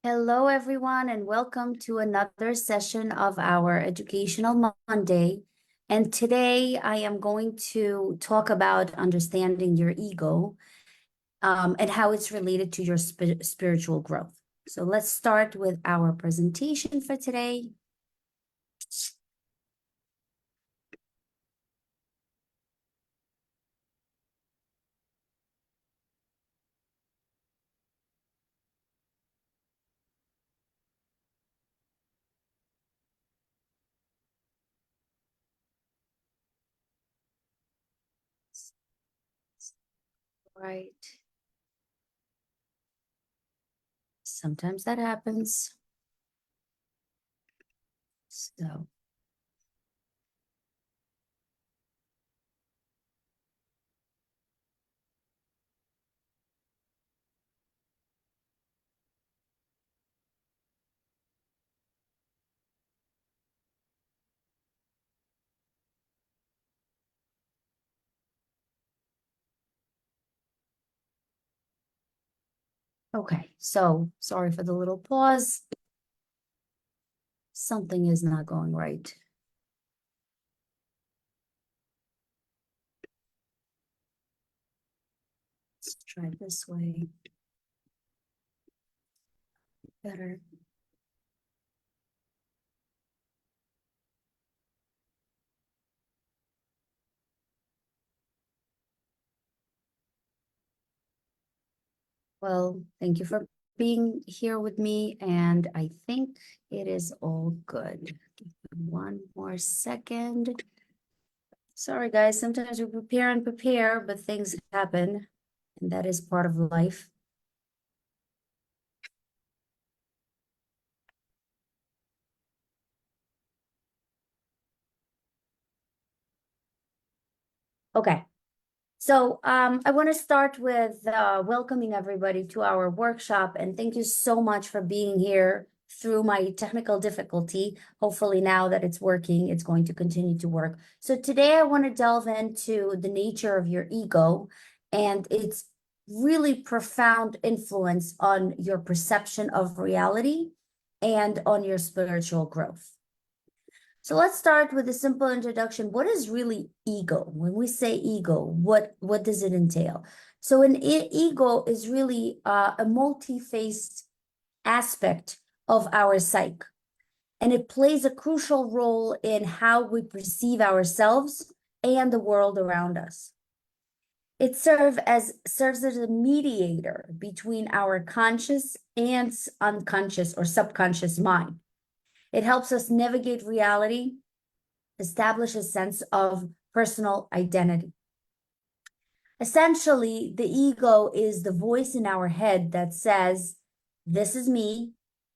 Hello, everyone, and welcome to another session of our Educational Monday. And today I am going to talk about understanding your ego and how it's related to your spiritual growth. So let's start with our presentation for today. Right. Sometimes that happens. So, okay. So sorry for the little pause. Something is not going right. Let's try this way. Better. Well, thank you for being here with me, and I think it is all good. Give me one more second. Sorry, guys, sometimes we prepare, but things happen, and that is part of life. Okay. So I want to start with welcoming everybody to our workshop, and thank you so much for being here through my technical difficulty. Hopefully now that it's working, it's going to continue to work. So today I want to delve into the nature of your ego and its really profound influence on your perception of reality and on your spiritual growth. So let's start with a simple introduction. What is really ego? When we say ego, what does it entail? So an ego is really a multi-faced aspect of our psyche, and it plays a crucial role in how we perceive ourselves and the world around us. It serves as a mediator between our conscious and unconscious or subconscious mind. It helps us navigate reality, establish a sense of personal identity. Essentially, the ego is the voice in our head that says, this is me,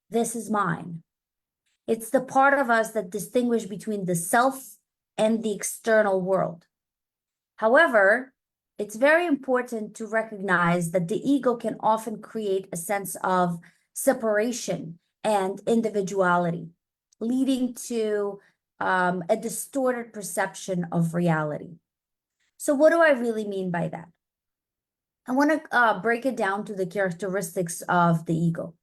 this is mine. It's the part of us that distinguishes between the self and the external world. However, it's very important to recognize that the ego can often create a sense of separation and individuality, leading to a distorted perception of reality. So what do I really mean by that? I want to break it down to the characteristics of the ego.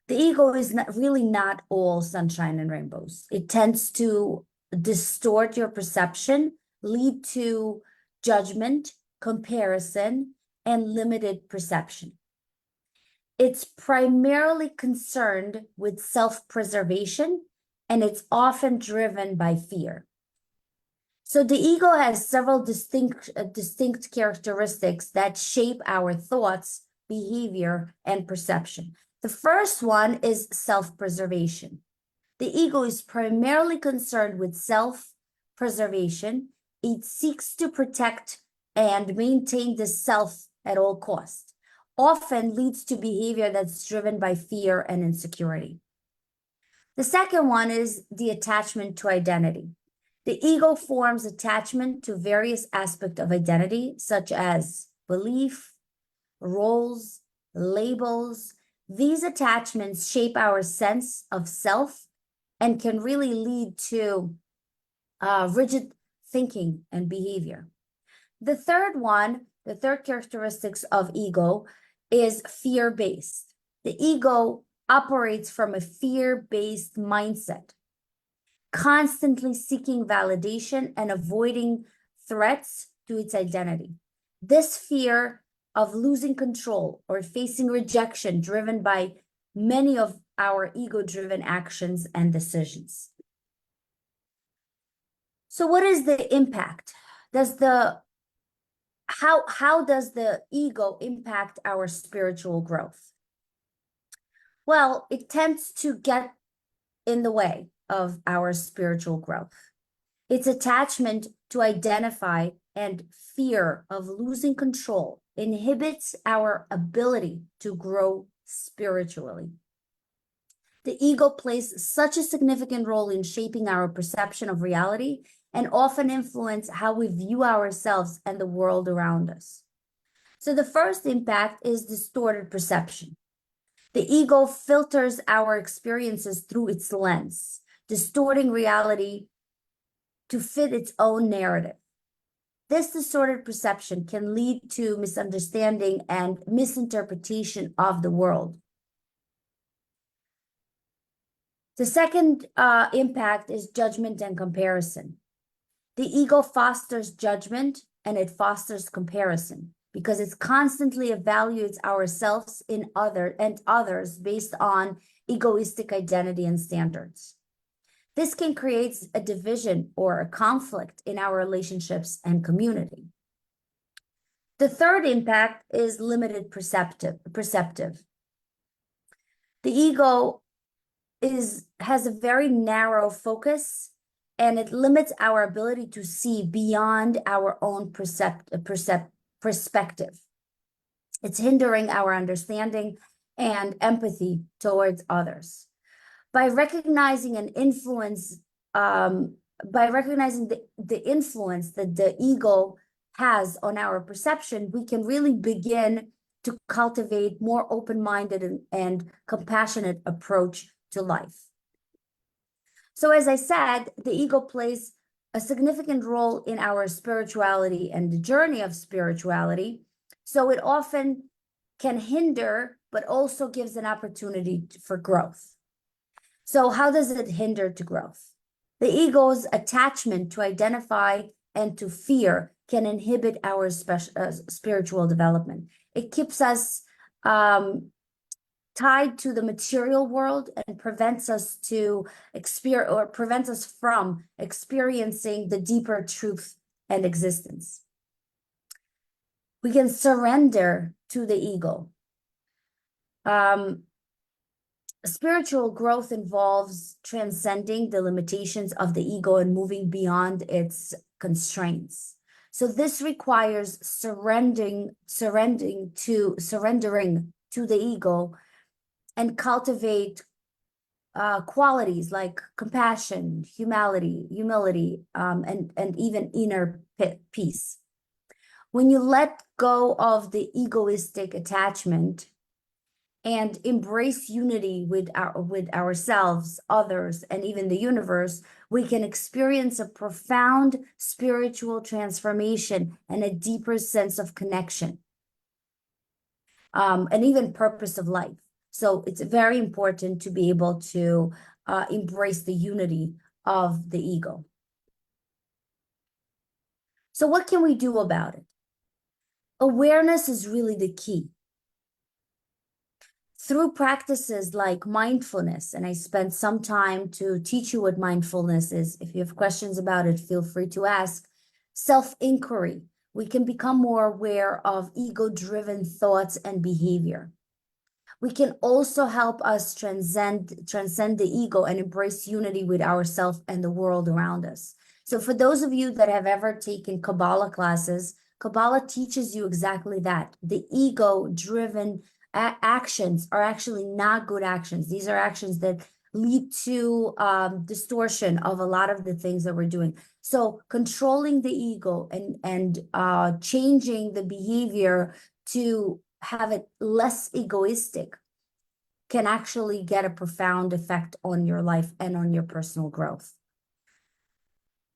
The ego is not all sunshine and rainbows. It tends to distort your perception, lead to judgment, comparison, and limited perception. It's primarily concerned with self-preservation, and it's often driven by fear. So the ego has several distinct characteristics that shape our thoughts, behavior, and perception. The first one is self-preservation. The ego is primarily concerned with self-preservation. It seeks to protect and maintain the self at all costs, often leads to behavior that's driven by fear and insecurity. The second one is the attachment to identity. The ego forms attachment to various aspects of identity, such as belief, roles, labels. These attachments shape our sense of self and can really lead to rigid thinking and behavior. The third characteristics of ego is fear-based. The ego operates from a fear-based mindset, constantly seeking validation and avoiding threats to its identity. This fear of losing control or facing rejection driven by many of our ego-driven actions and decisions. So what is the impact? How does the ego impact our spiritual growth? Well, it tends to get in the way of our spiritual growth. Its attachment to identify and fear of losing control inhibits our ability to grow spiritually. The ego plays such a significant role in shaping our perception of reality and often influence how we view ourselves and the world around us. So the first impact is distorted perception. The ego filters our experiences through its lens, distorting reality to fit its own narrative. This distorted perception can lead to misunderstanding and misinterpretation of the world. The second impact is judgment and comparison. The ego fosters judgment and it fosters comparison because it constantly evaluates ourselves in others based on egoistic identity and standards. This can create a division or a conflict in our relationships and community. The third impact is limited perceptive. The ego has a very narrow focus and it limits our ability to see beyond our own perspective. It's hindering our understanding and empathy towards others. By recognizing an influence, by recognizing the influence that the ego has on our perception, we can really begin to cultivate more open-minded and compassionate approach to life. So as I said, the ego plays a significant role in our spirituality and the journey of spirituality. So it often can hinder, but also gives an opportunity for growth. So how does it hinder to growth? The ego's attachment to identify and to fear can inhibit our spiritual development. It keeps us tied to the material world and prevents us from experiencing the deeper truth and existence. We can surrender to the ego. Spiritual growth involves transcending the limitations of the ego and moving beyond its constraints. So this requires surrendering to the ego and cultivate qualities like compassion, humility, and even inner peace. When you let go of the egoistic attachment and embrace unity with ourselves, others, and even the universe, we can experience a profound spiritual transformation and a deeper sense of connection, and even purpose of life. So it's very important to be able to embrace the unity of the ego. So what can we do about it? Awareness is really the key. Through practices like mindfulness, and I spent some time to teach you what mindfulness is. If you have questions about it, feel free to ask. Self-inquiry, we can become more aware of ego-driven thoughts and behavior. We can also help us transcend the ego and embrace unity with ourselves and the world around us. So for those of you that have ever taken Kabbalah classes, Kabbalah teaches you exactly that. The ego-driven actions are actually not good actions. These are actions that lead to distortion of a lot of the things that we're doing. So controlling the ego and changing the behavior to have it less egoistic can actually get a profound effect on your life and on your personal growth.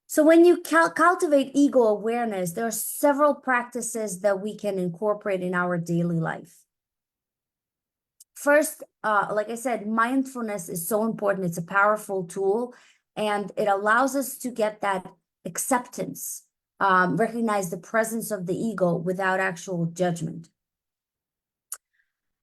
So when you cultivate ego awareness, there are several practices that we can incorporate in our daily life. First, like I said, mindfulness is so important. It's a powerful tool, and it allows us to get that acceptance, recognize the presence of the ego without actual judgment.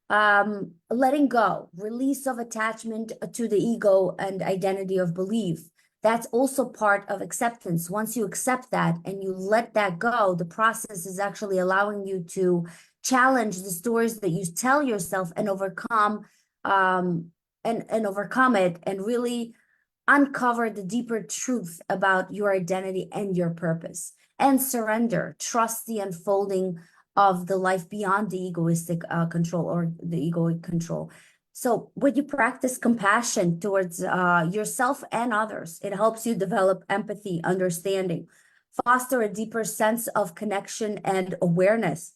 Letting go, release of attachment to the ego and identity of belief. That's also part of acceptance. Once you accept that and you let that go, the process is actually allowing you to challenge the stories that you tell yourself and overcome and overcome it and really uncover the deeper truth about your identity and your purpose. And surrender, trust the unfolding of the life beyond the egoistic control or the egoic control. So when you practice compassion towards yourself and others, it helps you develop empathy, understanding, foster a deeper sense of connection and awareness.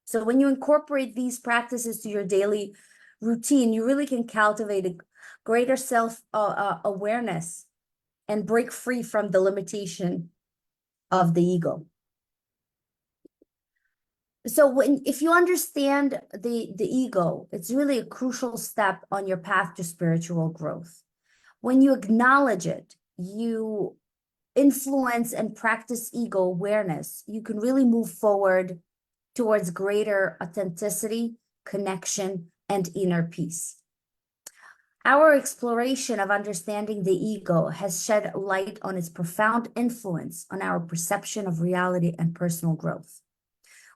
So when you incorporate these practices to your daily routine, you really can cultivate a greater self awareness and break free from the limitation of the ego. So if you understand the ego, it's really a crucial step on your path to spiritual growth. When you acknowledge it, you influence and practice ego awareness, you can really move forward towards greater authenticity, connection, and inner peace. Our exploration of understanding the ego has shed light on its profound influence on our perception of reality and personal growth.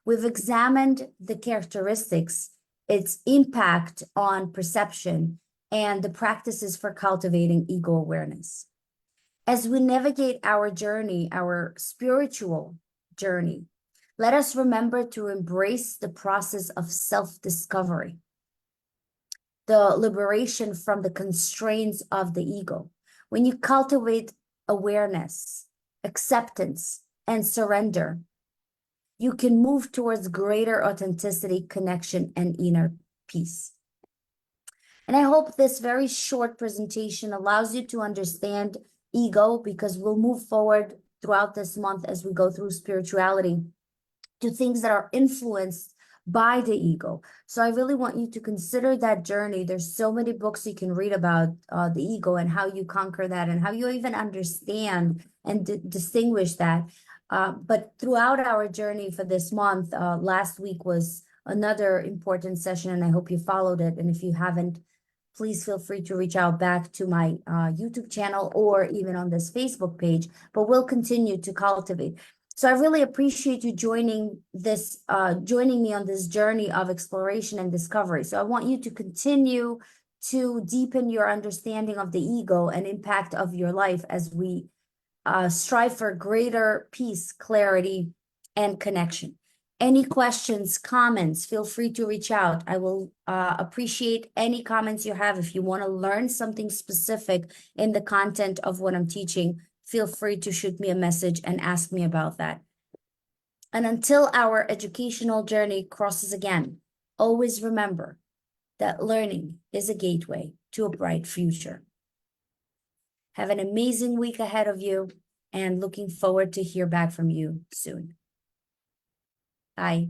We've examined the characteristics, its impact on perception, and the practices for cultivating ego awareness. As we navigate our journey, our spiritual journey, let us remember to embrace the process of self-discovery, the liberation from the constraints of the ego. When you cultivate awareness, acceptance, and surrender, you can move towards greater authenticity, connection, and inner peace. And I hope this very short presentation allows you to understand ego, because we'll move forward throughout this month as we go through spirituality to things that are influenced by the ego. So I really want you to consider that journey. There's so many books you can read about the ego and how you conquer that and how you even understand and distinguish that. But throughout our journey for this month, last week was another important session, and I hope you followed it. And if you haven't, please feel free to reach out back to my YouTube channel or even on this Facebook page, but we'll continue to cultivate. So I really appreciate you joining me on this journey of exploration and discovery. So I want you to continue to deepen your understanding of the ego and impact of your life as we strive for greater peace, clarity, and connection. Any questions, comments, feel free to reach out. I will appreciate any comments you have. If you want to learn something specific in the content of what I'm teaching, feel free to shoot me a message and ask me about that. And until our educational journey crosses again, always remember that learning is a gateway to a bright future. Have an amazing week ahead of you, and looking forward to hear back from you soon. Bye.